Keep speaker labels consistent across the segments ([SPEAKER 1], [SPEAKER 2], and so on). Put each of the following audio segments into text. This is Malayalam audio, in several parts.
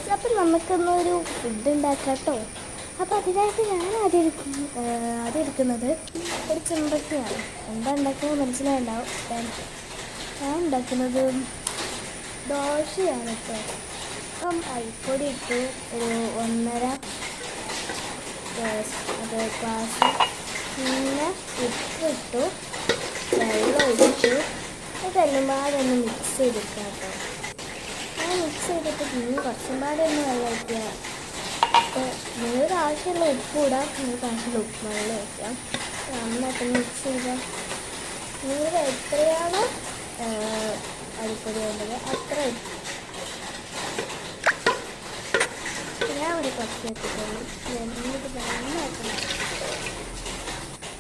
[SPEAKER 1] ഗൈസ്, അപ്പം നമുക്കൊന്നൊരു ഫുഡ് ഉണ്ടാക്കാം കേട്ടോ. അപ്പോൾ അതിനായിട്ട് ഞാൻ ആദ്യം എടുക്കുന്നത് ഒരു ചെമ്പട്ടിയാണ്. എന്താ ഉണ്ടാക്കുന്നത് മനസ്സിലായിട്ടുണ്ടാവും. ഞാൻ ഉണ്ടാക്കുന്നത് ദോശയാണ് കേട്ടോ. അപ്പം അരിപ്പൊടി ഇട്ടു, ഒരു 1.5 ഗ്ലാസ്, പിന്നെ ഉപ്പിട്ടു, വെള്ളം ഒഴിച്ചു, അതെല്ലാം പാടെ ഒന്ന് മിക്സ് ചെയ്തെടുക്കാം കേട്ടോ. ഞാൻ മിക്സ് ചെയ്തിട്ട് പിന്നെ കുറച്ചും പാടെ ഒന്ന് വെള്ളം ഒഴിക്കുക. അപ്പോൾ നിങ്ങൾക്ക് ആവശ്യമുള്ള ഉപ്പ് ഇടാം, നിങ്ങൾക്ക് ആവശ്യമുള്ള ഉപ്പ് വെള്ളം ഒഴിക്കാം. നന്നായിട്ട് മിക്സ് ചെയ്യാം. നിങ്ങൾ എത്രയാണോ അരിപ്പൊടി വേണ്ടത് അത്ര ഞാൻ ഒരു കുറച്ച് വെച്ചിട്ടുള്ളൂ. എന്നിട്ട് നന്നായിട്ട്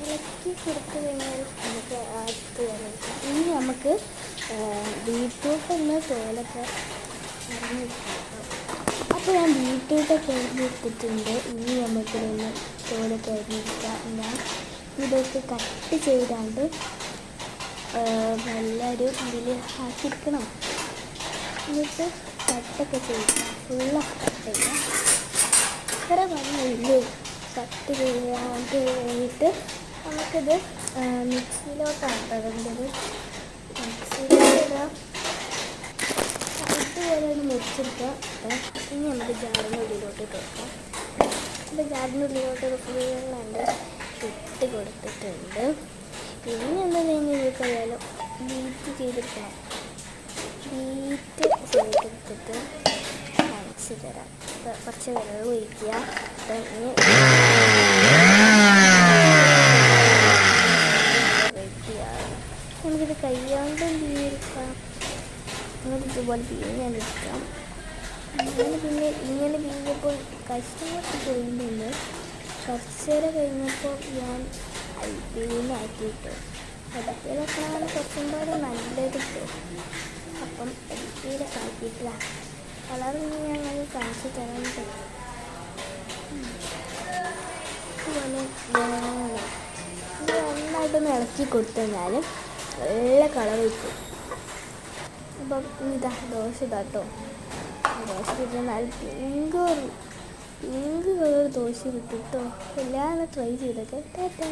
[SPEAKER 1] ഇളക്കി കൊടുത്തു കഴിഞ്ഞാൽ നമുക്ക് അടുത്ത് വരാം. ഇനി നമുക്ക് ബീറ്റ്റൂട്ടൊന്ന് തോലൊക്കെ അരിഞ്ഞെടുക്കാം. അപ്പോൾ ഞാൻ ബീറ്റ്റൂട്ടൊക്കെ അരിഞ്ഞെടുത്തിട്ടുണ്ട്. ഇനി നമുക്കിതൊന്ന് തോലൊക്കെ അരിഞ്ഞെടുക്കാം. ഞാൻ ഇതൊക്കെ കട്ട് ചെയ്താണ്ട് നല്ലൊരു ഇതിൽ ആക്കിയിരിക്കണം. എന്നിട്ട് കട്ടൊക്കെ ചെയ്യാം, ഫുള്ളൊക്കെ കട്ട് ചെയ്യാം. ഇത്ര നല്ലില്ലേ കട്ട് ചെയ്യാണ്ട് കഴിഞ്ഞിട്ട് നമുക്കിത് മിക്സിയിലോട്ടാണ് ഇടേണ്ടത്. മിക്സിയിലോട്ടിടാം, ഇതുപോലെ ഒന്ന് മുറിച്ചെടുക്കുക. ഇനി നമുക്ക് ജാറിൻ്റെ ഉള്ളിലോട്ട് ഇട്ട് വെക്കാം. അപ്പോൾ ജാറിൻ്റെ ഉള്ളിലോട്ട് ഫുള്ളാണ്ട് ഇട്ട് കൊടുത്തിട്ടുണ്ട്. പിന്നെ എന്താ നിങ്ങൾക്കറിയാലോ, ബീറ്റ് ചെയ്തെടുക്കണം. ബീറ്റ് ചെയ്തെടുത്തിട്ട് കാണിച്ച് തരാം. കുറച്ച് വെള്ളം ഒഴിക്കുക. നമുക്കിത് കയ്യാണ്ട് ബീയെടുക്കാം. നമുക്ക് ഇതുപോലെ ബീഞ്ഞെടുക്കാം. പിന്നെ ഇങ്ങനെ ബീഞ്ഞപ്പോൾ കഷ്ടപ്പെട്ട് പോയിട്ടുണ്ട്. കുറച്ച് നേരം കഴിഞ്ഞപ്പോൾ ഞാൻ അരിപ്പയിലാക്കിയിട്ട് അരിപ്പയിലൊക്കെയാണ് കുറച്ചും കൂടെ നല്ലത് കിട്ടും. അപ്പം അരിപ്പയിലൊക്കെ ആക്കിയിട്ടില്ല. കളറിന് ഞങ്ങൾ കാണിച്ചു തരാൻ പറ്റും. അതുപോലെ ഇത് നന്നായിട്ടൊന്ന് ഇളക്കി കൊടുത്തു കഴിഞ്ഞാൽ നല്ല കളർ കിട്ടും. അപ്പം ഇതാ ദോശ ഇതാട്ടോ. ദോശ കിട്ടുന്നാൽ പിങ്ക് കളർ ദോശ കിട്ടും കേട്ടോ. എല്ലാവരും ട്രൈ ചെയ്തൊക്കെ. ടാറ്റാ.